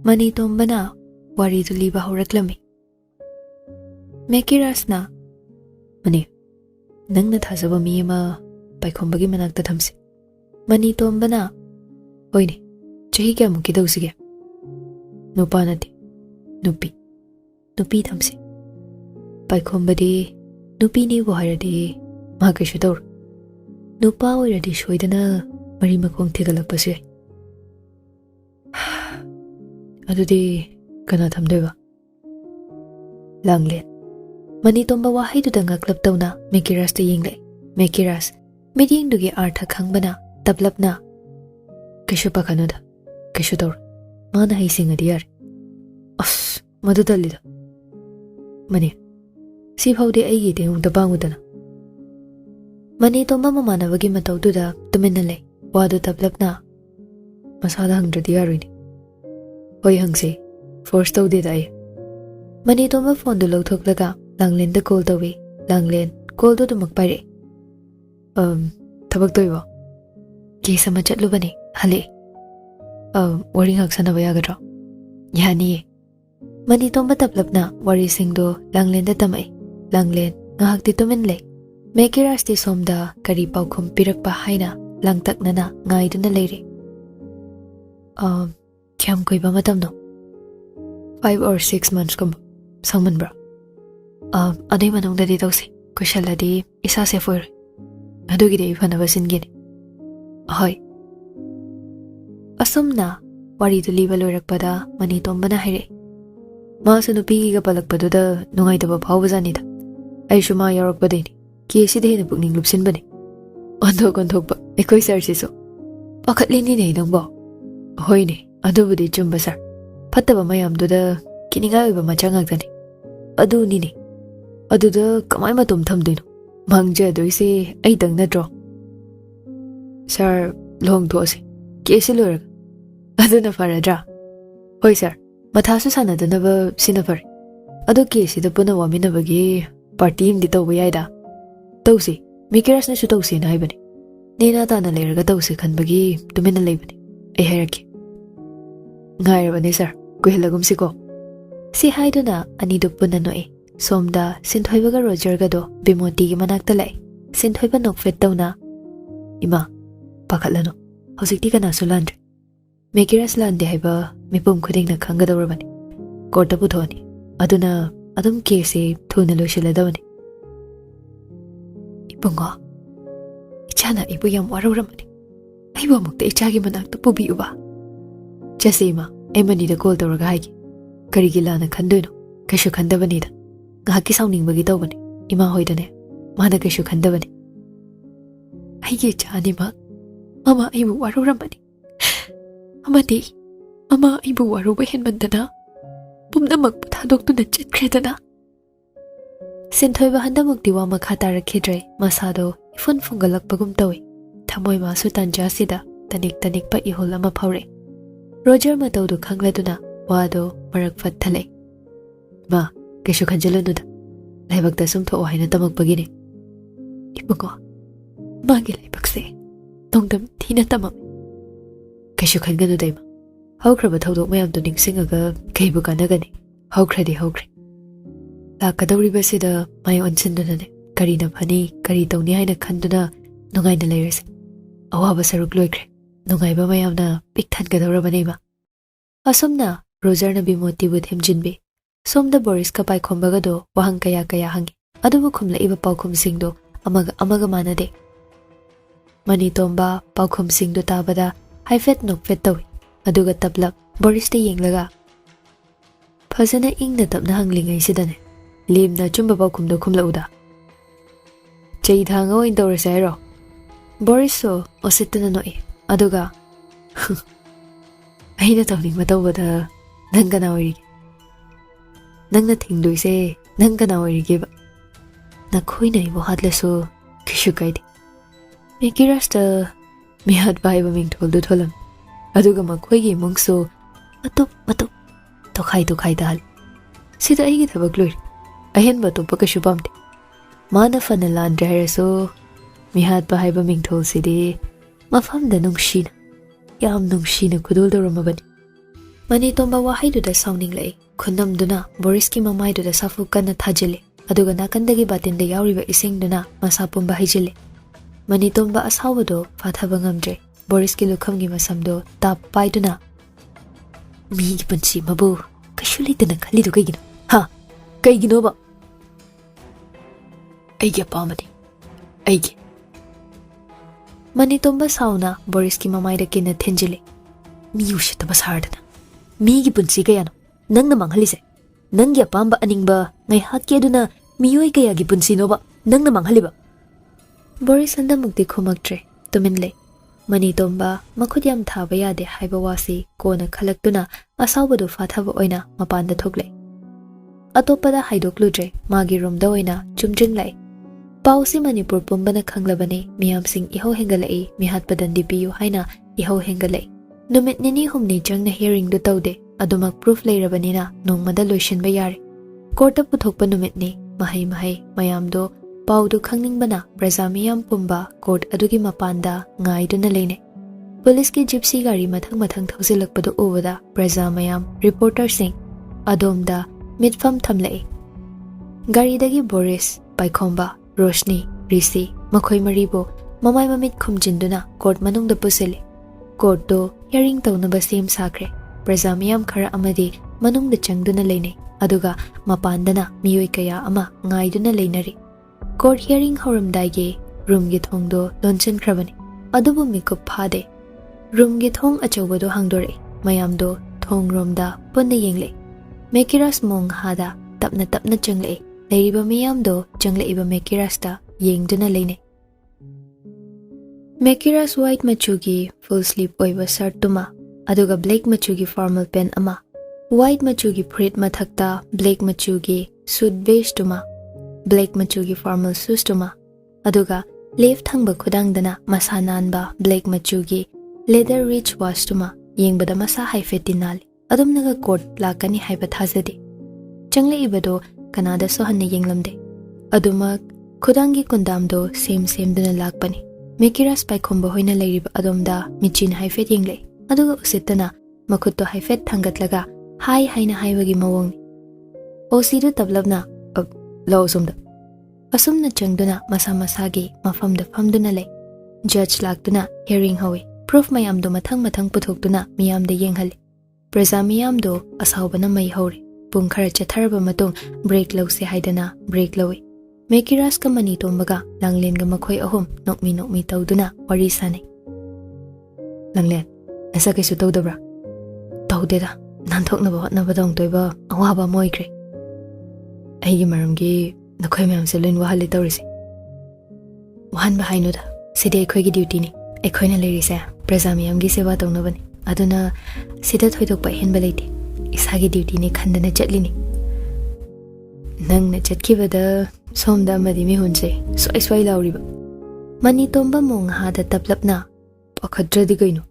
Mani tombana wari du liba horaklami. Mekirasna Mani nang na thasaba mi ma paikhombagi manakta thamsi. Mani tombana hoine chahi kya muki dausige. Nupa nati nupi thamsi. Paikhombadi nupi ni bohairadi ma kaishu daur. Nupa oiradi shoidana mari makong thigalakpasu yai. Adudi kana thamdoiba Langlen Mani tomba wahai du danga klap tawna Mekiras ta yingle Mekiras Midying dugi artha khangbana tablapna Kishu pakhanuda Kishu daur Mana hai singadi yar As madu dalida Mani Si phawdi aigi deyung da bangudana Mani tomba mamanawagi matawduda tumina lay Wadu tablapna Masada hangradi yaruini Hoy hangsi Force tawdi dai Mani tomba phone du lawthoklaga Langlen da call tawi Langlen call du dumak pare Thabak toiba Case ama chatlubani hali Wari hak sanaba yagadra Yani Mani tomba tablapna wari singdo Langlen da tamai Langlen ngahak di tumin lay Mekiras di somda kari paukhum pirakpa haina Langtak nana ngai duna layri Kyam kuiba matam no 5 or 6 months kumba Sangman bra Aday manong dadi tawsi Kushaladi isa se for Adugi di ifanabasin gini Ahoy Asumna Wari du liba loirakpada Mani tomba na haire Maasu nupigi ka palakpado da Nungay taba bhawbazani da Ay shuma yarakpada ini Kiyesi dahi na pugning lupsin bani Onthok ba Ekoy sir siso Pakatlini na inang ba Ahoy ni Adubudi chumba sir Pataba mayam duda Kininga iba machangagdani Adu nini Aduda kamay matum thamduino Mangja doise ay dang na draw Sir Long to ase Kiyesi loraga Adu na faradra Hoy sir Mathasu sanada na ba sinafar Adu kiyesi da puna wami na bagi Party hindi tawba yayda Tawsi Mikiras na siya tawsi na haibani Nina ta na layraga tawsi kan bagi Tumina laybani Ay hayraki Ngaira ba ni sir Kuhilagum si ko Si haido na anido puna no eh Somda Sinthoibaga Roger gado Bimoti ki manakta lay Sinthoiba nokfet daw na Ima Pakatlano Hausikti ka na sulandre Mekiras lande haiba Mipum kuding na kanga daw rabani Korta puthoni Aduna Adum kese Thuna lo sila daw ni Ipungo Ichana ibu yam waraw ramani Aiba mukta ichagi manakta pubi uba Jasima Ay manida call daw raga haigi Karigila na kanduino Kaishu kanda banida Ngahaki sauning bagi daw bani Ima hoy dane Mana kaishu kanda bani Aigi chani ma Mama aibu waraw ramani Amadi Mama aibu waraw bahin mandana Pumnamak putadok tu na chitkredana Sinthoiba handamuk diwa makhata rakhidre Masado ifun fungalak bagum tawi Thamoy masu tanja sida Tanik pa ihol ama phawre Roger matawdu khangladuna Wado marak fat thalay Ma Kaishu khanjalo nuda Laibagta sumtho o haina tamak bagini Ipungo Magi laibagse Tongdam tina tamam Kaishu khanganu dayma Haukraba thawdok mayam tu ningsingaga Kaibu kanagani Haukradi Lakadawriba sida Mayo ansindunane Kari na phani Kari tawni haina khanduna Nungay na layrase Awaba saruk loikre Nungay ba mayam na Pikthan kadawraba nima Asumna Roger na bimoti with him jinbe Somda Boris ka paikhombaga do Wahang kaya hangi Adubu khumla iba paukhum singdo Amaga manade Mani tomba paukhum singdo tabada Haifet nokfet tawi Aduga tablap Boris ta yenglaga Phasana ingna tapna hanglingay sidane Limna chumba paukhum do khumla uda Chay thanga o indawra sayro Boris so osituna noe Aduga Aina tawning matawbada Nangga na oirige Nang natingdoise Nangga na oirige ba Nakhoy na ibo hadlaso Kishu kaide Mekiras ta Mihad ba iba ming toldo tolam Aduga makhoy gi mungso Matop Tokhay dahal Sida aigi tabag loir Ahin ba to pagkashu bamde Mana fanalan drahira so Mihad ba iba ming tol sidi Mafam da nung shina ꯌꯥꯝ ꯅꯨꯡꯁꯤꯅ ꯈꯨꯗꯣꯜ ꯇꯧꯔꯝꯃꯕꯅꯤ ꯃꯅꯤꯇꯣꯝꯕ ꯋꯥꯍꯩꯗꯨꯗ ꯁꯥꯎꯅꯤꯡꯂꯛꯏ ꯈꯨꯅꯝꯗꯨꯅ ꯕꯣꯔꯤꯁꯀꯤ ꯃꯃꯥꯏꯗꯨꯗ ꯁꯥꯐꯨ ꯀꯟꯅ ꯊꯥꯖꯤꯜꯂꯤ ꯑꯗꯨꯒ ꯅꯥꯀꯟꯗꯒꯤ ꯕꯥꯇꯤꯟꯗ ꯌꯥꯎꯔꯤꯕ ꯏꯁꯤꯡꯗꯨꯅ ꯃꯁꯥ ꯄꯨꯝꯕ ꯍꯩꯖꯤꯜꯂꯤ ꯃꯅꯤꯇꯣꯝꯕ ꯑꯁꯥꯎꯕꯗꯣ ꯐꯥꯊꯕ ꯉꯝꯗ꯭ꯔꯦ ꯕꯣꯔꯤꯁꯀꯤ ꯂꯨꯈꯝꯒꯤ ꯃꯁꯝꯗꯣ ꯇꯥꯞ ꯄꯥꯏꯗꯨꯅ ꯃꯤꯒꯤ ꯄꯨꯟꯁꯤ ꯃꯕꯨ ꯀꯩꯁꯨ ꯂꯩꯇꯅ ꯈꯜꯂꯤꯗꯣ ꯀꯩꯒꯤꯅꯣ ꯍꯥ ꯀꯩꯒꯤꯅꯣꯕ ꯑꯩꯒꯤ ꯑꯄꯥꯝꯕꯅꯤ ꯑꯩꯒꯤ ꯃꯅꯤꯇꯣꯝꯕ ꯁꯥꯎꯅ ꯕꯣꯔꯤꯁꯀꯤ ꯃꯃꯥꯏꯗ ꯀꯤꯟꯅ ꯊꯤꯟꯖꯤꯜꯂꯤ ꯃꯤ ꯎꯁꯤꯠꯇꯕ ꯁꯥꯔꯗꯅ ꯃꯤꯒꯤ ꯄꯨꯟꯁꯤ ꯀꯌꯥꯅꯣ ꯅꯪꯅ ꯃꯥꯡꯍꯜꯂꯤꯁꯦ ꯅꯪꯒꯤ ꯑꯄꯥꯝꯕ ꯑꯅꯤꯡꯕ ꯉꯥꯏꯍꯥꯛꯀꯤ ꯑꯗꯨꯅ ꯃꯤꯑꯣꯏ ꯀꯌꯥꯒꯤ ꯄꯨꯟꯁꯤꯅꯣꯕ ꯅꯪꯅ ꯃꯥꯡꯍꯜꯂꯤꯕ ꯕꯣꯔꯤꯁ ꯍꯟꯗꯛꯃꯨꯛꯇꯤ ꯈꯨꯝꯃꯛꯇ꯭ꯔꯦ ꯇꯨꯃꯤꯟ ꯂꯩ ꯃꯅꯤꯇꯣꯝꯕ ꯃꯈꯨꯠ ꯌꯥꯝ ꯊꯥꯕ ꯌꯥꯗꯦ ꯍꯥꯏꯕ ꯋꯥꯁꯤ ꯀꯣꯟꯅ ꯈꯜꯂꯛꯇꯨꯅ ꯑꯁꯥꯎꯕꯗꯨ ꯐꯥꯊꯕ ꯑꯣꯏꯅ ꯃꯄꯥꯟꯗ ꯊꯣꯛꯂꯛꯏ ꯑꯇꯣꯞꯄꯗ ꯍꯥꯏꯗꯣꯛꯂꯨꯗ꯭ꯔꯦ ꯃꯥꯒꯤ ꯔꯨꯝꯗ ꯑꯣꯏꯅ ꯆꯨꯝꯗ꯭ꯔꯤꯡꯂꯛꯏ ꯄꯥꯎꯁꯤ ꯃꯅꯤꯄꯨꯔ ꯄꯨꯝꯕꯅ ꯈꯪꯂꯕꯅꯤ ꯃꯤꯌꯥꯝꯁꯤꯡ ꯏꯍꯧ ꯍꯦꯟꯒꯠꯂꯛꯏ ꯃꯤꯍꯥꯠꯄꯗꯟꯗꯤ ꯄꯤꯌꯨ ꯍꯥꯏꯅ ꯏꯍꯧ ꯍꯦꯟꯒꯠꯂꯛꯏ ꯅꯨꯃꯤꯠ ꯅꯤꯅꯤ ꯍꯨꯝꯅꯤ ꯆꯪꯅ ꯍꯤꯌꯔꯤꯡꯗꯨ ꯇꯧꯗꯦ ꯑꯗꯨꯃꯛ ꯄ꯭ꯔꯨꯐ ꯂꯩꯔꯕꯅꯤꯅ ꯅꯣꯡꯃꯗ ꯂꯣꯏꯁꯤꯟꯕ ꯌꯥꯔꯦ ꯀꯣꯔꯠꯇ ꯄꯨꯊꯣꯛꯄ ꯅꯨꯃꯤꯠꯅꯤ ꯃꯍꯩ ꯃꯌꯥꯝꯗꯣ ꯄꯥꯎꯗꯨ ꯈꯪꯅꯤꯡꯕꯅ ꯄ꯭ꯔꯖꯥ ꯃꯤꯌꯥꯝ ꯄꯨꯝꯕ ꯀꯣꯔꯠ ꯑꯗꯨꯒꯤ ꯃꯄꯥꯟꯗ ꯉꯥꯏꯗꯨꯅ ꯂꯩꯅꯩ ꯄꯨꯂꯤꯁꯀꯤ ꯖꯤꯞꯁꯤ ꯒꯥꯔꯤ ꯃꯊꯪ ꯃꯊꯪ ꯊꯧꯖꯤꯜꯂꯛꯄꯗꯨ ꯎꯕꯗ ꯄ꯭ꯔꯖꯥ ꯃꯌꯥꯝ ꯔꯤꯄꯣꯔꯇꯔꯁꯤꯡ ꯑꯗꯣꯝꯗ ꯃꯤꯠꯐꯝ ꯊꯝꯂꯛꯏ ꯒꯥꯔꯤꯗꯒꯤ ꯕꯣꯔꯤꯁ ꯄꯥꯏꯈꯣꯝꯕ ꯔꯣꯁꯅꯤ ꯔꯤꯁꯤ ꯃꯈꯣꯏ ꯃꯔꯤꯕꯨ ꯃꯃꯥꯏ ꯃꯃꯤꯠ ꯈꯨꯝꯖꯤꯟꯗꯨꯅ ꯀꯣꯔꯠ ꯃꯅꯨꯡꯗ ꯄꯨꯁꯤꯜꯂꯤ ꯀꯣꯔꯠꯇꯨ ꯍꯤꯌꯔꯤꯡ ꯇꯧꯅꯕ ꯁꯦꯝ ꯁꯥꯈ꯭ꯔꯦ ꯄ꯭ꯔꯖꯥ ꯃꯤꯌꯥꯝ ꯈꯔ ꯑꯃꯗꯤ ꯃꯅꯨꯡꯗ ꯆꯪꯗꯨꯅ ꯂꯩꯅꯩ ꯑꯗꯨꯒ ꯃꯄꯥꯟꯗꯅ ꯃꯤꯑꯣꯏ ꯀꯌꯥ ꯑꯃ ꯉꯥꯏꯗꯨꯅ ꯂꯩꯅꯔꯤ ꯀꯣꯔꯠ ꯍꯤꯌꯔꯤꯡ ꯍꯧꯔꯝꯗꯥꯏꯒꯤ ꯔꯨꯝꯒꯤ ꯊꯣꯡꯗꯣ ꯂꯣꯟꯁꯤꯟꯈ꯭ꯔꯕꯅꯤ ꯑꯗꯨꯕꯨ ꯃꯤꯀꯨꯞ ꯐꯥꯗꯦ ꯔꯨꯝꯒꯤ ꯊꯣꯡ ꯑꯆꯧꯕꯗꯣ ꯍꯥꯡꯗꯣꯔꯛꯏ ꯃꯌꯥꯝꯗꯣ ꯊꯣꯡꯔꯣꯝꯗ ꯄꯨꯟꯅ ꯌꯦꯡꯂꯛꯏ ꯃꯦꯀꯤꯔꯥꯁ ꯃꯣꯡꯍꯥꯗ ꯇꯞꯅ ꯇꯞꯅ ꯆꯪꯂꯛꯏ ꯂꯩꯔꯤꯕ ꯃꯤꯌꯥꯝꯗꯣ ꯆꯪꯂꯛꯏꯕ ꯃꯦꯀꯤꯔꯥꯁꯇ ꯌꯦꯡꯗꯨꯅ ꯂꯩꯅꯩ ꯃꯦꯀꯤꯔꯥꯁ ꯋꯥꯏꯠ ꯃꯆꯨꯒꯤ ꯐꯨꯜ ꯁ꯭ꯂꯤꯞ ꯑꯣꯏꯕ ꯁꯔꯠꯇꯨꯃ ꯑꯗꯨꯒ ꯕ꯭ꯂꯦꯛ ꯃꯆꯨꯒꯤ ꯐꯣꯔꯃꯦꯜ ꯄꯦꯟ ꯑꯃ ꯋꯥꯏꯠ ꯃꯆꯨꯒꯤ ꯐꯨꯔꯤꯠ ꯃꯊꯛꯇ ꯕ꯭ꯂꯦꯛ ꯃꯆꯨꯒꯤ ꯁꯨꯠ ꯕꯦꯁꯇꯨꯃ ꯕ꯭ꯂꯦꯛ ꯃꯆꯨꯒꯤ ꯐꯣꯔꯃꯦꯜ ꯁꯨꯁꯇꯨꯃ ꯑꯗꯨꯒ ꯂꯦꯐ ꯊꯪꯕ ꯈꯨꯗꯥꯡꯗꯅ ꯃꯁꯥ ꯅꯥꯟꯕ ꯕ꯭ꯂꯦꯛ ꯃꯆꯨꯒꯤ ꯂꯦꯗꯔ ꯔꯤꯆ ꯋꯥꯁꯇꯨꯃ ꯌꯦꯡꯕꯗ ꯃꯁꯥ ꯍꯥꯏꯐꯦꯠꯇꯤ ꯅꯥꯜꯂꯤ ꯑꯗꯨꯝꯅꯒ ꯀꯣꯔꯠ ꯂꯥꯛꯀꯅꯤ ꯍꯥꯏꯕ ꯊꯥꯖꯗꯦ ꯆꯪꯂꯛꯏꯕꯗꯣ ꯀꯅꯥꯗꯁꯨ ꯍꯟꯅ ꯌꯦꯡꯂꯝꯗꯦ ꯑꯗꯨꯃꯛ ꯈꯨꯗꯥꯡꯒꯤ ꯀꯨꯟꯗꯥꯝꯗꯣ ꯁꯦꯝꯗꯨꯅ ꯂꯥꯛꯄꯅꯤ ꯃꯦꯀꯤꯔꯥꯁ ꯄꯥꯏꯈꯣꯝꯕ ꯍꯣꯏꯅ ꯂꯩꯔꯤꯕ ꯑꯗꯣꯝꯗ ꯃꯤꯠꯆꯤꯅ ꯍꯥꯏꯐꯦꯠ ꯌꯦꯡꯂꯛꯏ ꯑꯗꯨꯒ ꯎꯁꯤꯠꯇꯅ ꯃꯈꯨꯠꯇꯣ ꯍꯥꯏꯐꯦꯠ ꯊꯥꯡꯒꯠꯂꯒ ꯍꯥꯏ ꯍꯥꯏꯅ ꯍꯥꯏꯕꯒꯤ ꯃꯑꯣꯡꯅꯤ ꯑꯣꯁꯤꯗꯨ ꯇꯞꯂꯞꯅ ꯂꯥꯛꯑꯣ ꯁꯣꯝꯗ ꯑꯁꯨꯝꯅ ꯆꯪꯗꯨꯅ ꯃꯁꯥ ꯃꯁꯥꯒꯤ ꯃꯐꯝꯗ ꯐꯝꯗꯨꯅ ꯂꯩ ꯖꯠꯖ ꯂꯥꯛꯇꯨꯅ ꯍꯤꯌꯔꯤꯡ ꯍꯧꯏ ꯄ꯭ꯔꯨꯐ ꯃꯌꯥꯝꯗꯣ ꯃꯊꯪ ꯃꯊꯪ ꯄꯨꯊꯣꯛꯇꯨꯅ ꯃꯤꯌꯥꯝꯗ ꯌꯦꯡꯍꯜꯂꯤ ꯄ꯭ꯔꯖꯥ ꯃꯤꯌꯥꯝꯗꯣ ꯑꯁꯥꯎꯕꯅ ꯃꯩ ꯍꯧꯔꯤ ꯄꯨꯡ ꯈꯔ ꯆꯠꯊꯔꯕ ꯃꯇꯨꯡ ꯕ꯭ꯔꯦꯛ ꯂꯧꯁꯦ ꯍꯥꯏꯗꯅ ꯕ꯭ꯔꯦꯛ ꯂꯧꯏ ꯃꯦꯀꯤꯔꯥꯁꯀ ꯃꯅꯤꯇꯣꯝꯕꯒ ꯂꯥꯡꯂꯦꯟꯒ ꯃꯈꯣꯏ ꯑꯍꯨꯝ ꯅꯣꯛꯃꯤ ꯇꯧꯗꯨꯅ ꯋꯥꯔꯤ ꯁꯥꯅꯩ ꯂꯥꯡꯂꯦꯟ ꯅꯁꯥ ꯀꯩꯁꯨ ꯇꯧꯗꯕ꯭ꯔꯥ ꯇꯧꯗꯦꯗ ꯅꯥꯟꯊꯣꯛꯅꯕ ꯍꯣꯠꯅꯕꯗ ꯑꯃꯨꯛꯇꯣꯏꯕ ꯑꯋꯥꯕ ꯑꯃ ꯑꯣꯏꯈ꯭ꯔꯦ ꯑꯩꯒꯤ ꯃꯔꯝꯒꯤ ꯅꯈꯣꯏ ꯃꯌꯥꯝꯁꯦ ꯂꯣꯏꯅ ꯋꯥꯍꯜꯂꯤ ꯇꯧꯔꯤꯁꯦ ꯋꯥꯍꯟꯕ ꯍꯥꯏꯅꯨꯗ ꯁꯤꯗꯤ ꯑꯩꯈꯣꯏꯒꯤ ꯗ꯭ꯌꯨꯇꯤꯅꯤ ꯑꯩꯈꯣꯏꯅ ꯂꯩꯔꯤꯁꯦ ꯄ꯭ꯔꯖꯥ ꯃꯤꯌꯥꯝꯒꯤ ꯁꯦꯕꯥ ꯇꯧꯅꯕꯅꯤ ꯑꯗꯨꯅ ꯁꯤꯗ ꯊꯣꯏꯗꯣꯛꯄ ꯑꯍꯦꯟꯕ ꯂꯩꯇꯦ ꯏꯁꯥꯒꯤ ꯗ꯭ꯌꯨꯇꯤꯅꯤ ꯈꯟꯗꯅ ꯆꯠꯂꯤꯅꯤ ꯅꯪꯅ ꯆꯠꯈꯤꯕꯗ ꯁꯣꯝꯗ ꯑꯃꯗꯤ ꯃꯤꯍꯨꯟꯁꯦ ꯁ꯭ꯋꯥꯏ ꯂꯥꯎꯔꯤꯕ ꯃꯅꯤꯇꯣꯝꯕ ꯃꯣꯡꯍꯥꯗ ꯇꯞꯂꯞꯅ ꯄꯥꯈꯠꯇ꯭ꯔꯗꯤ ꯀꯩꯅꯣ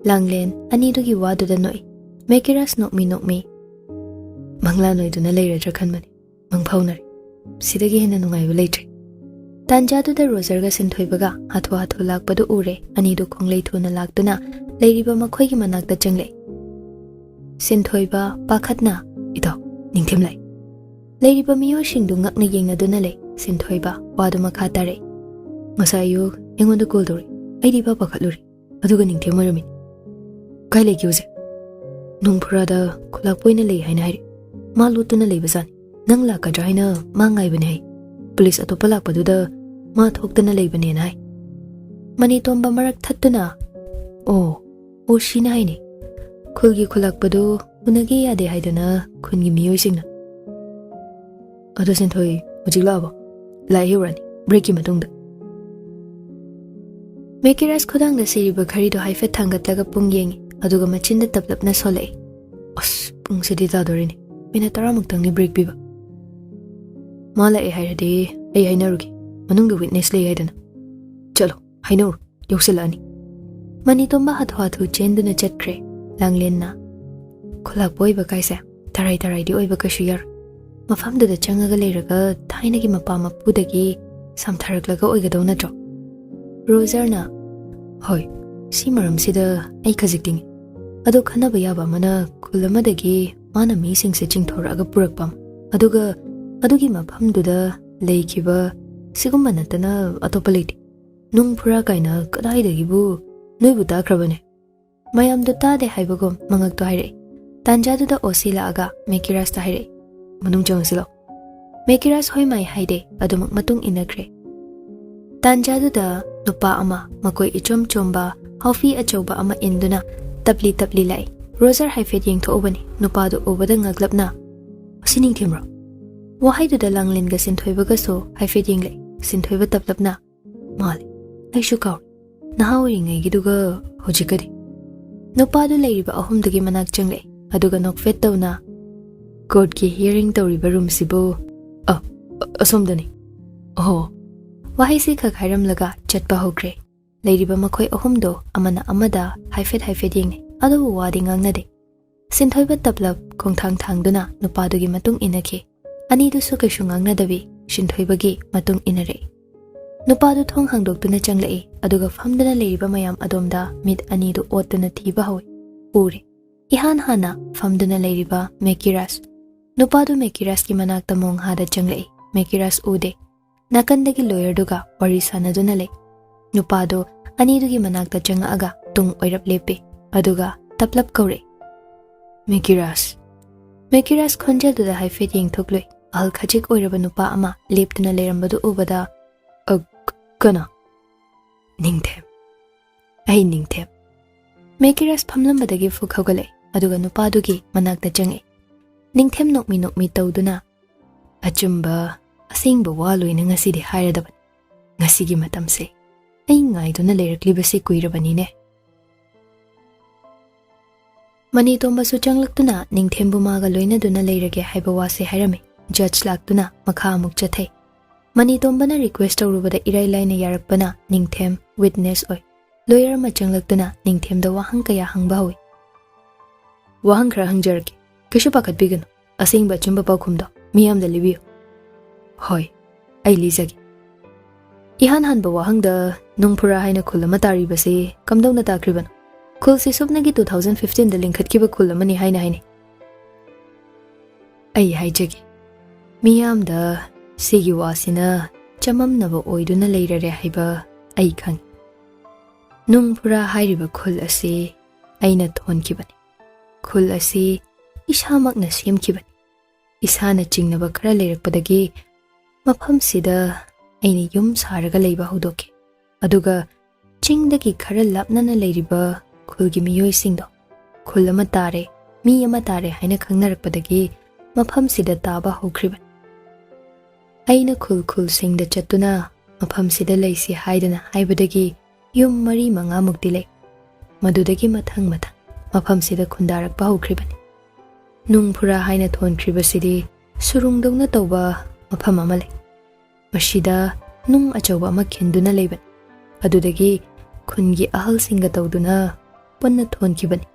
ꯂꯥꯡꯂꯦꯟ ꯑꯅꯤꯗꯨꯒꯤ ꯋꯥꯗꯨꯗ ꯅꯣꯛꯏ ꯃꯦꯀꯤꯔꯥꯁ ꯅꯣꯛꯃꯤ ꯃꯪꯂꯥꯟ ꯑꯣꯏꯗꯨꯅ ꯂꯩꯔꯗ꯭ꯔꯥ ꯈꯟꯕꯅꯤ ꯃꯪꯐꯥꯎꯅꯔꯦ ꯁꯤꯗꯒꯤ ꯍꯦꯟꯅ ꯅꯨꯡꯉꯥꯏꯕ ꯂꯩꯇ꯭ꯔꯦ ꯇꯥꯟꯖꯥꯗꯨꯗ ꯔꯣꯖꯔꯒ ꯁꯤꯟꯊꯣꯏꯕꯒ ꯍꯥꯊꯨ ꯂꯥꯛꯄꯗꯨ ꯎꯔꯦ ꯑꯅꯤꯗꯨ ꯈꯣꯡꯂꯩ ꯊꯨꯅ ꯂꯥꯛꯇꯨꯅ ꯂꯩꯔꯤꯕ ꯃꯈꯣꯏꯒꯤ ꯃꯅꯥꯛꯇ ꯆꯪꯂꯛꯏ ꯁꯤꯟꯊꯣꯏꯕ ꯄꯥꯈꯠꯅ ꯏꯇꯥꯎ ꯅꯤꯡꯊꯤꯝꯂꯩ ꯂꯩꯔꯤꯕ ꯃꯤꯑꯣꯏꯁꯤꯡꯗꯨ ꯉꯛꯅ ꯌꯦꯡꯅꯗꯨꯅ ꯂꯩ ꯁꯤꯟꯊꯣꯏꯕ ꯋꯥꯗꯨ ꯃꯈꯥ ꯇꯥꯔꯛꯏ ꯉꯁꯥꯏ ꯑꯌꯨꯛ ꯑꯩꯉꯣꯟꯗ ꯀꯣꯜ ꯇꯧꯔꯛꯏ ꯑꯩꯗꯤ ꯏꯄꯥ ꯄꯥꯈꯠꯂꯨꯔꯦ ꯑꯗꯨꯒ ꯅꯤꯡꯊꯦꯝ ꯑꯣꯏꯔꯝꯃꯤ ꯀꯥꯏ ꯂꯩꯒꯦ ꯍꯧꯖꯤꯛ ꯅꯣꯡꯐꯨꯔꯥꯗ ꯈꯨꯂꯥꯛꯄ ꯑꯣꯏꯅ ꯂꯩ ꯍꯥꯏꯅ ꯍꯥꯏꯔꯤ ꯃꯥ ꯂꯣꯠꯇꯨꯅ ꯂꯩꯕꯖꯥꯠꯅꯤ ꯅꯪ ꯂꯥꯛꯀꯗ꯭ꯔꯥ ꯍꯥꯏꯅ ꯃꯥ ꯉꯥꯏꯕꯅꯦ ꯍꯥꯏ ꯄꯨꯂꯤꯁ ꯑꯇꯣꯞꯄ ꯂꯥꯛꯄꯗꯨꯗ ꯃꯥ ꯊꯣꯛꯇꯅ ꯂꯩꯕꯅꯦꯅ ꯍꯥꯏ ꯃꯅꯤꯇꯣꯝꯕ ꯃꯔꯛ ꯊꯠꯇꯨꯅ ꯑꯣ ꯁꯤꯅ ꯍꯥꯏꯅꯤ ꯈꯨꯜꯒꯤ ꯈꯨꯂꯥꯛꯄꯗꯨ ꯎꯅꯒꯦ ꯌꯥꯗꯦ ꯍꯥꯏꯗꯅ ꯈꯨꯟꯒꯤ ꯃꯤꯑꯣꯏꯁꯤꯡꯅ ꯑꯗꯣ ꯁꯤꯟꯊꯣꯏ ꯍꯧꯖꯤꯛ ꯂꯥꯛꯑꯕꯣ ꯂꯥꯛꯏ ꯕ꯭ꯔꯦꯛꯀꯤ ꯃꯇꯨꯡꯗ ꯃꯦꯀꯤꯔꯥꯁ ꯈꯨꯗꯥꯡꯗ ꯁꯤꯔꯤꯕ ꯘꯔꯤꯗꯣ ꯍꯥꯏꯐꯦꯠ ꯊꯥꯡꯒꯠꯂꯒ ꯄꯨꯡ ꯌꯦꯡꯉꯤ ꯑꯗꯨꯒ ꯃꯆꯤꯟꯗ ꯇꯞꯂꯞꯅ ꯁꯣꯜꯂꯛꯏ ꯑꯁ ꯄꯨꯡꯁꯤꯗꯤ ꯇꯥꯗꯣꯔꯤꯅꯤ ꯃꯤꯅꯠ 10ꯃꯨꯛꯇꯪꯅꯤ ꯕ꯭ꯔꯦꯛ ꯄꯤꯕ ꯃꯥ ꯂꯥꯛꯑꯦ ꯍꯥꯏꯔꯗꯤ ꯑꯩ ꯍꯥꯏꯅꯔꯨꯒꯦ ꯃꯅꯨꯡꯗ ꯋꯤꯠꯅꯦꯁ ꯂꯩ ꯍꯥꯏꯗꯅ ꯆꯠꯂꯣ ꯍꯥꯏꯅꯧꯔꯣ ꯌꯧꯁꯤꯜꯂꯛꯑꯅꯤ ꯃꯅꯤꯇꯣꯝꯕ ꯍꯥꯊꯨ ꯆꯦꯟꯗꯨꯅ ꯆꯠꯈ꯭ꯔꯦ ꯂꯥꯡꯂꯦꯟꯅ ꯈꯨꯂꯥꯛꯄ ꯑꯣꯏꯕ ꯀꯥꯏꯁꯦ ꯇꯔꯥꯏꯗꯤ ꯑꯣꯏꯕ ꯀꯩꯁꯨ ꯌꯥꯔꯣꯏ ꯃꯐꯝꯗꯨꯗ ꯆꯪꯉꯒ ꯂꯩꯔꯒ ꯊꯥꯏꯅꯒꯤ ꯃꯄꯥ ꯃꯄꯨꯗꯒꯤ ꯁꯝꯊꯔꯛꯂꯒ ꯑꯣꯏꯒꯗꯧ ꯅꯠꯇ꯭ꯔꯣ ꯔꯣꯖꯔꯅ ꯍꯣꯏ si maramsida ai khajikting ado khana baya ba mana kulamadagi mana mi sing se chingthoraga purakpam aduga adugi mapham duda leikhiba sigumba natana atopaliti nung phura kaina kadai dagi bu noi bu takrabane mayam do ta de haibagom mangak to haire tanja duda osila aga mekiras ta haire manung changsilo mekiras hoi mai haide adumak matung inakre tanja duda nupa ama makoi ichom chomba haufi achauba ama induna tapli tapli lai rozer haifet yeng tho obani nupa do obada ngaglapna sining thimro wahai duda langlin ga sinthoi baga so haifet yeng lai sinthoi ba taplapna mal ai shu kaw nahawi ngai giduga hojikadi nupa do leiriba ahum dagi manak changle aduga nokfet tawna court ki hearing tawriba room sibo asomdani oh wahai si khak hairam laga chatpa hokre leiriba makhoi ahum do amana amada haifet haifet yeng adu wadi ngangna de sinthoi ba taplap khongthang thangduna nupa dugi matung inakhe ani du su kashu ngangna dabi sinthoi bagi matung inare nupa du thong hangdok tuna changlai aduga famdana leiriba mayam adomda mit ani du otuna thiba hoy ure ihan hana famdana leiriba mekiras nupa du mekiras ki manak tamong hada changlai mekiras ude nakandagi lawyer duga wari sanaduna le nupa du ani dugi manak ta changa aga tung oirap lepe aduga taplap kaure mekiras khonjal duda haifet yeng thokloi al khajik oiraba nupa ama leptuna lerambadu ubada kana ningthem mekiras phamlambadagi fu khogale aduga nupa dugi manakta change ningthem nokmi tawduna achumba asingba waloina ngasi de hairadaban ngasi gi matamse ai ngai duna leiraklibase kuirabani ne mani tomba su changlaktuna ningthembu maga loina duna leirage haiba wase hairame judge laktuna makha amuk chathai mani tombana request tawrubada irai laina yarakpana ningthem witness oi lawyer ma changlaktuna ningthem da wahang kaya hangba hoy wahang khra hangjarke kishu pakat bigano asingba chumba pakhumda miyam da libiyo hoy ai lijagi ihan hanba wahang da nungphura haina khulama tari base kamdawna takribano khul si subnagi 2015 da linkhat kiba khulamani haina ai haijagi miyam da sigi wasina chamamnaba oiduna leirare haiba ai khang nungphura hairiba khul ase aina thonkibani khul ase isamakna semkibani isana chingnaba khara leirakpadagi mafam sida aina yum saraga leiba hodoke aduga chingdagi khara lapnana leiriba khulgi miyoi singdo khulama tare mi ama tare haina khangnarakpadagi mafam sida taba hokriban aina khul singda chatuna mafam sida leisi haidana haibadagi yum mari manga mukti lei madudagi mathang mafam sida khundarakpa hokhribani nungphura haina thonkribasidi surungdongna tawba mafam ama lei masida nung achawba ama khinduna leiban adudagi khungi ahal singa tawduna panna thonkibani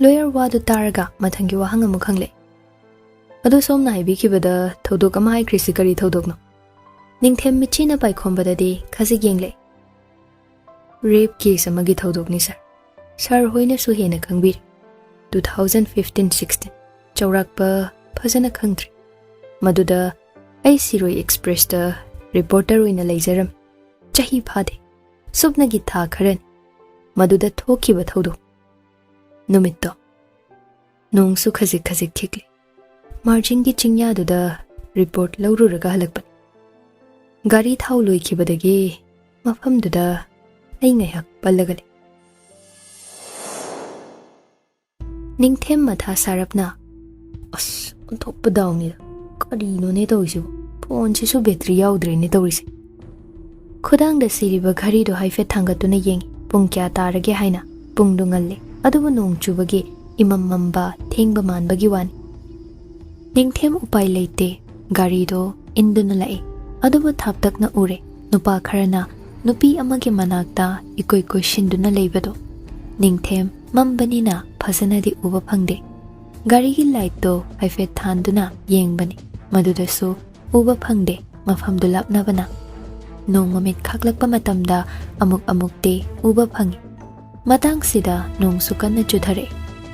lawyer wadu taraga mathangi wahang amu khangle adu somna haibikibada thodok ama hai krisi kari thodokno ningthem michina pai khombadadi khaji yengle rape case amagi thodokni sir hoina su hena khangbir 2015-16 chaurakpa phajana khangtri maduda ai siroi express da reporter oina leijaram chahi phade subnagi tha kharan maduda thokiba thodo numitto nong su khaji khikli margin gi chingya duda report laururaga halakpan gari thau loikibadagi mafam duda ai ngaiak pallagale ningthem matha sarapna as onthoppa dawni kari no ne tawisi phone chi su battery yaudre ne tawisi khudang da siriba gari do haife thangatuna yeng pung kya tarage haina pung dungalle adubu nong chubagi imam mamba thengba manbagi wani ningthem upai leite gari do induna lai adubu thaptakna ure nupa kharana nupi amage manakta ikoi shinduna leibado ningthem mambanina phasana di uba phangde gari gi light do haife thanduna yengbani madudasu uba phangde mafam dulapna bana nong mamit khaklakpa matamda amuk amukte uba phangi. Matang sida nong sukanna chudhare.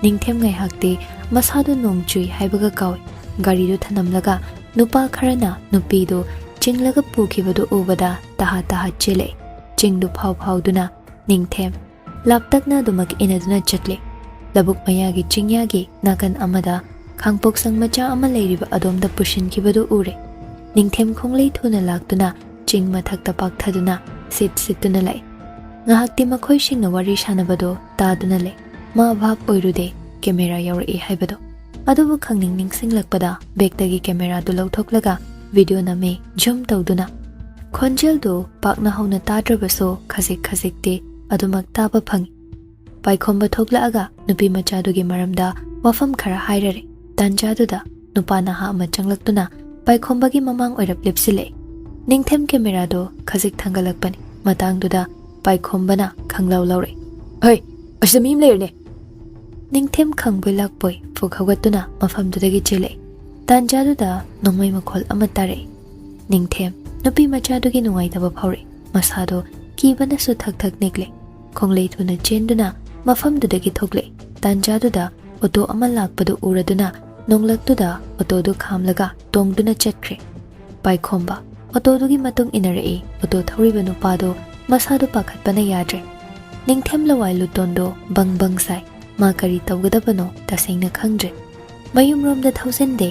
Ningthem ngai hakte masadu nong chui haibaga kawi. Gari do thanamlaga nupa kharana nupi do chinglaga pukhibadu ubada taha taha chele. Chingdu phau phau duna ningthem laptakna dumak inaduna chatle. Labuk mayagi chingyagi nakan amada khangpok sang macha ama leiriba adomda pushin kibadu ure. Ningthem khonglei thuna laktuna ching mathakta pakthaduna sit situna lai. Ngahakti makhoi singna wari sanabado taduna lai. Ma bhab oirude camera yauri haibado. Adubu khangning ningsinglakpada begdagi camera du lauthoklaga video name zoom tawduna. Khonjel do pakna hauna tadrabaso khajik khajikte adumak taba phangi. Paikhomba thoklaaga nupi machadugi maramda wafam khara hairare. Tanjaduda nupa naha ama changlaktuna Paikhomba mamang oirap lipsile. Ningthem camera do khajik thangalakpani. Matangduda Paikhomba na khanglau laure. Hey, asida mim leirne. Ningthem khangboi lakboi fukhagatuna mafamdudagi chile. Tanjaduda nongmai makhol ama tare. Ningthem nupi machadugi nungaitaba phaure. Masado kibana su thak thak nekle. Khonglei thuna chenduna mafamdudagi thokle. Tanjaduda auto ama lakpadu uraduna nonglaktuda auto du khamlaga tongduna chetkre. Paikhomba auto dugi matung inare auto thoriba nupado masadu pakhatpana yadre. Ningthem lawai lutondo bang bang sai ma kari tawgadabano tasengna khangdre. Mayumromda thousande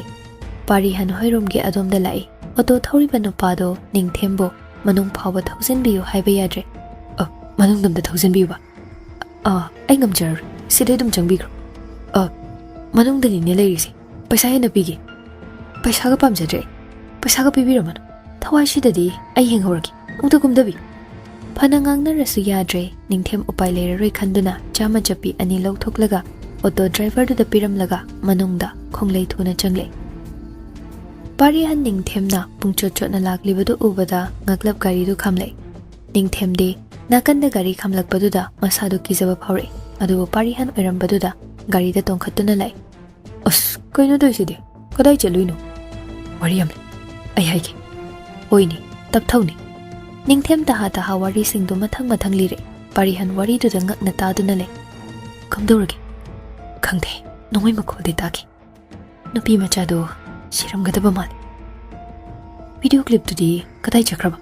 parihan hoiromge adomda lai auto thoriba nupado ningthembo manung phawba thousand biyu haiba yadre. Manung damda thousand biyu ba. Ai ngamjar sidai dum changbigro. Manung dani ne leirisi. Paisa hena pigi. Paisa ga pamjadre. Paisa ga pibiramano. Thawai sidadi ai henghorki. Ungta kumdabi. Phanangang na rasu yadre ningthem upai leiraroi khanduna chama chapi ani lauthoklaga auto driver du da piramlaga manungda khonglei thuna changle. Parihan ningthem na pungchot na laklibadu ubada ngaklap gari du khamle. Ningthem de nakanda gari khamlakpaduda masadu kizaba phawre. Adu parihan oirambaduda gari da tongkhatuna lai. As kaino doiside kadai chaluino. Wari amle. Ai haike. Oini tapthauni. Ningthem taha taha wari singdu mathang mathang lire. Parihan wari du da ngakna taduna le. Kamdorage. Khangde nongmai makhode taki. Nupi machado siramgadaba mali. Video clip tudi kadai chakraba.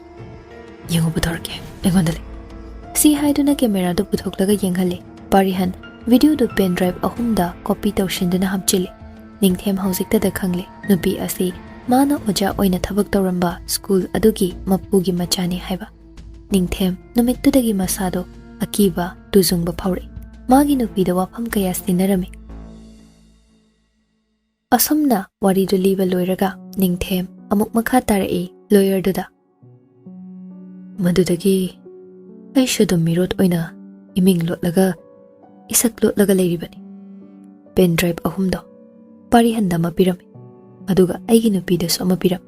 Yengo budorage. Engondale. Si haiduna camera du puthoklaga yenghale. Parihan video do pen drive ahumda copy tawshinduna hapchile. Ningthem haujikta da khangle nupi asi mana oja oina thabak tawramba school adugi mapugi machani haiba. Ningthem numittudagi masado akiba tuzungba phawre. Magi nupi da wafam kaya sinarame. Asomna wari du liba loiraga Ningthem amuk makha tarai lawyer duda. Madudagi ai shudum mirot oina iming lotlaga isak lotlaga leiribani. Pen drive ahumdo parihanda mapirame. Aduga aigi nupida so mapiram.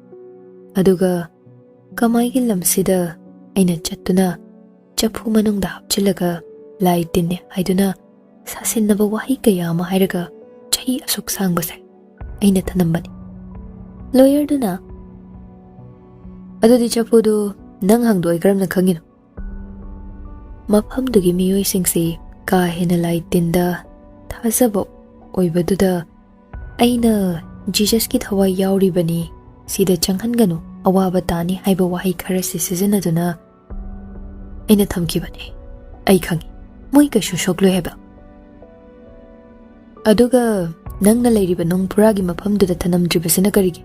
Aduga kamaigi lamsida aina chattuna chaphu manungda hapchilaga lai tinne haiduna sasinnaba wahi kaya ama hairaga chahi asuk sangbase aina thanambani. Lawyer duna adudi chaphu du nang hangdoi karamna khangino. Mafhamdugi miyoi singsi ka hena lai tinda thazabo oibaduda aina Jesus ki thawai yauri bani sida changhanganu awaba tani haiba wahi khara sisinaduna aina thamki bani ai khangi moi ka shushoklo heba. Aduga nangna leiriba nongpuragi mafhamduda thanamdribasina karigi.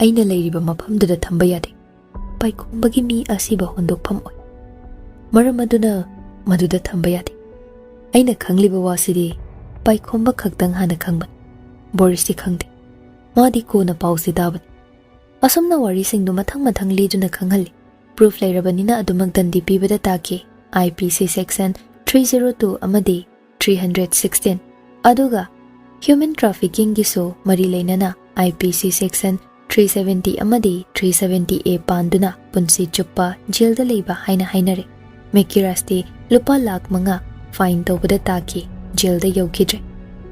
Aina leiriba mafhamduda thamba yade. Paikhomba mi asiba hondokpham oi. Maram aduna maduda thamba yade. Aina khangliba wasidi Paikhomba khaktang hana khangban. Boris khangde. Madi ko na pausi daban. Asomna wari singdu mathang mathang liduna khanghalli. Proof leirabanina adumag dandi pibada taki IPC section 302 amadi 316. Aduga human trafficking giso mari leinana IPC section 370 amadi 370A panduna punsi chuppa jailda leiba haina hainare. Mekirasti lupa lakh manga fine tobada taki jailda yokidre.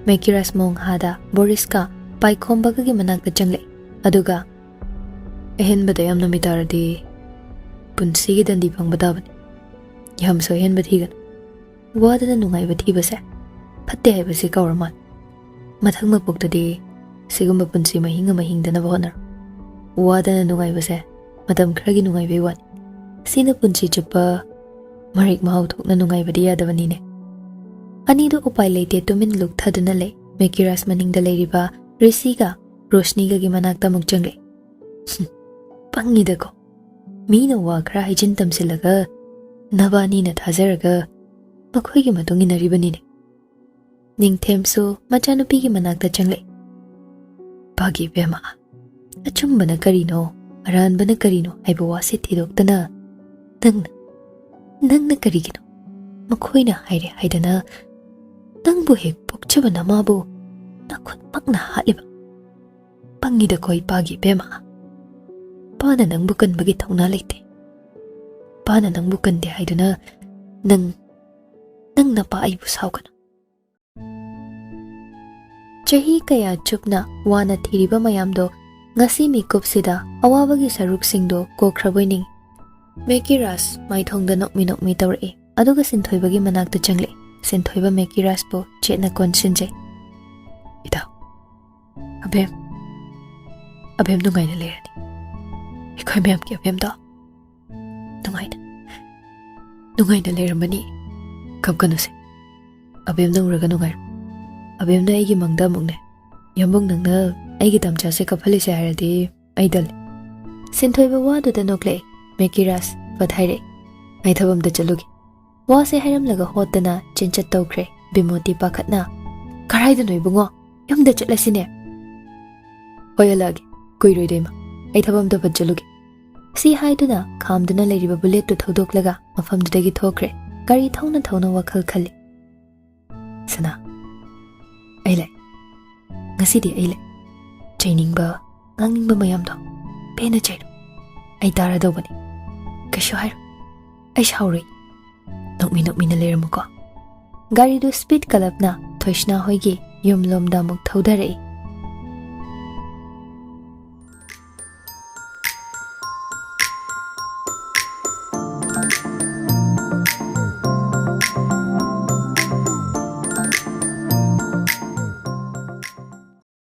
Mekiras mong hada Boris ka Paikhomba gi manakta changle. Aduga ꯑꯍꯦꯟꯕꯗ ꯌꯥꯝꯅ ꯃꯤꯇꯥꯔꯗꯤ ꯄꯨꯟꯁꯤꯒꯤ ꯗꯟꯗꯤ ꯐꯪꯕ ꯇꯥꯕꯅꯤ ꯌꯥꯝꯁꯨ ꯑꯍꯦꯟꯕ ꯊꯤꯒꯅꯨ ꯋꯥꯗꯅ ꯅꯨꯡꯉꯥꯏꯕ ꯊꯤꯕꯁꯦ ꯐꯠꯇꯦ ꯍꯥꯏꯕꯁꯤ ꯀꯧꯔ ꯃꯥꯜꯂꯦ ꯃꯊꯪ ꯃꯄꯣꯛꯇꯗꯤ ꯁꯤꯒꯨꯝꯕ ꯄꯨꯟꯁꯤ ꯃꯍꯤꯡ ꯑꯃ ꯍꯤꯡꯗꯅꯕ ꯍꯣꯠꯅꯔꯣ ꯋꯥꯗꯅ ꯅꯨꯡꯉꯥꯏꯕꯁꯦ ꯃꯇꯝ ꯈꯔꯒꯤ ꯅꯨꯡꯉꯥꯏꯕꯩ ꯋꯥꯅꯤ ꯁꯤꯅ ꯄꯨꯟꯁꯤ ꯆꯨꯞꯄ ꯃꯔꯤꯛ ꯃꯍꯥꯎ ꯊꯣꯛꯅ ꯅꯨꯡꯉꯥꯏꯕꯗꯤ ꯌꯥꯗꯕꯅꯤꯅꯦ ꯑꯅꯤꯗꯨ ꯎꯄꯥꯏ ꯂꯩꯇꯦ ꯇꯨꯃꯤꯟ ꯂꯨꯛꯊꯗꯨꯅ ꯂꯩ ꯃꯦꯀꯤꯔꯥꯁ ꯃꯅꯤꯡꯗ ꯂꯩꯔꯤꯕ ꯔꯤꯁꯤꯒ ꯔꯣꯁꯅꯤꯒꯒꯤ ꯃꯅꯥꯛꯇ ꯑꯃꯨꯛ ꯆꯪꯂꯛꯏ ꯄꯪꯉꯤꯗꯀꯣ ꯃꯤꯅ ꯋꯥ ꯈꯔ ꯍꯩꯖꯤꯟ ꯇꯝꯁꯤꯜꯂꯒ ꯅꯕꯥꯅꯤꯅ ꯊꯥꯖꯔꯒ ꯃꯈꯣꯏꯒꯤ ꯃꯇꯨꯡ ꯏꯟꯅꯔꯤꯕꯅꯤꯅꯦ ꯅꯤꯡꯊꯦꯝꯁꯨ ꯃꯆꯥꯅꯨꯄꯤꯒꯤ ꯃꯅꯥꯛꯇ ꯆꯪꯂꯛꯏ ꯐꯥꯒꯤ ꯕꯦꯝꯃ ꯑꯆꯨꯝꯕꯅ ꯀꯔꯤꯅꯣ ꯑꯔꯥꯟꯕꯅ ꯀꯔꯤꯅꯣ ꯍꯥꯏꯕ ꯋꯥꯁꯦ ꯊꯤꯗꯣꯛꯇꯅ ꯅꯪꯅ ꯀꯔꯤꯒꯤꯅꯣ ꯃꯈꯣꯏꯅ ꯍꯥꯏꯔꯦ ꯍꯥꯏꯗꯅ ꯅꯪꯕꯨ ꯍꯦꯛ ꯄꯣꯛꯆꯕ ꯅꯃꯥꯕꯨ ꯅꯈꯨꯠꯃꯛꯅ ꯍꯥꯠꯂꯤꯕ ꯄꯪꯉꯤꯗꯀꯣ ꯏꯄꯥꯒꯤ ꯕꯦꯝꯃ ꯄꯥꯅ ꯅꯪꯕꯨ ꯀꯟꯕꯒꯤ ꯊꯧꯅꯥ ꯂꯩꯇꯦ ꯄꯥꯅ ꯅꯪꯕꯨ ꯀꯟꯗꯦ ꯍꯥꯏꯗꯨꯅ ꯅꯪ ꯅꯄꯥ ꯑꯩꯕꯨ ꯁꯥꯎꯒꯅꯨ ꯆꯍꯤ ꯀꯌꯥ ꯆꯨꯞꯅ ꯋꯥꯅ ꯊꯤꯔꯤꯕ ꯃꯌꯥꯝꯗꯣ ngasi mikupsida awabagi saruk-singdo kokhraboi ning Mekiras maithongda nokmi tawrei aduga sinthoibagi manakta changle sinthoiba Mekiras bo chetna konsinje ida abem dungai na lerani ikhoi mem ki abem da dungai na leramani kapkanu se abem dungraga dungai abem da igi mangda mugne yambung nangna ꯑꯩꯒꯤ ꯇꯝꯆꯥꯁꯦ ꯀꯞꯍꯜꯂꯤꯁꯦ ꯍꯥꯏꯔꯗꯤ ꯑꯩ ꯗꯜꯂꯤ ꯁꯤꯟꯊꯣꯏꯕ ꯋꯥꯗꯨꯗ ꯅꯣꯛꯂꯛꯑꯦ ꯃꯦꯀꯤꯔꯥꯁ ꯄꯠ ꯍꯥꯏꯔꯛꯑꯦ ꯑꯩ ꯊꯕꯛ ꯑꯝꯇ ꯆꯠꯂꯨꯒꯦ ꯋꯥꯁꯦ ꯍꯥꯏꯔꯝꯂꯒ ꯍꯣꯠꯇꯅ ꯆꯦꯟꯆꯠ ꯇꯧꯈ꯭ꯔꯦ ꯕꯤꯃꯣꯇꯤ ꯄꯥꯈꯠꯅ ꯀꯔꯥꯏꯗꯅꯣ ꯏꯕꯨꯡꯉꯣ ꯌꯨꯝꯗ ꯆꯠꯂꯁꯤꯅꯦ ꯍꯣꯏ ꯍꯜꯂꯛꯑꯒꯦ ꯀꯨꯏꯔꯣꯏꯗꯣꯏꯃ ꯑꯩ ꯊꯕꯛ ꯑꯝꯇ ꯐꯠ ꯆꯠꯂꯨꯒꯦ ꯁꯤ ꯍꯥꯏꯗꯨꯅ ꯈꯥꯝꯗꯨꯅ ꯂꯩꯔꯤꯕ ꯕꯨꯂꯦꯠꯇꯨ ꯊꯧꯗꯣꯛꯂꯒ ꯃꯐꯝꯗꯨꯗꯒꯤ ꯊꯣꯛꯈ꯭ꯔꯦ ꯒꯥꯔꯤ ꯊꯧꯅ ꯋꯥꯈꯜ ꯈꯜꯂꯤ ꯁꯅꯥ ꯑꯩ ꯂꯩ ꯉꯁꯤꯗꯤ ꯑꯩ ꯂꯩ ꯆꯩꯅꯤꯡꯕ ꯉꯥꯡꯅꯤꯡꯕ ꯃꯌꯥꯝꯗꯣ ꯄꯦꯟꯅ ꯆꯩꯔꯣ ꯑꯩ ꯇꯥꯔꯗꯧꯕꯅꯤ ꯀꯩꯁꯨ ꯍꯥꯏꯔꯣ ꯑꯩ ꯁꯥꯎꯔꯣꯏ ꯅꯣꯛꯃꯤꯟꯅ ꯂꯩꯔꯝꯃꯨꯀꯣ ꯒꯥꯔꯤꯗꯨ ꯁ꯭ꯄꯤꯗ ꯀꯂꯞꯅ ꯊꯣꯏꯁꯅꯥ ꯍꯣꯏꯒꯤ ꯌꯨꯝꯂꯣꯝꯗ ꯑꯃꯨꯛ ꯊꯧꯙꯔꯛꯏ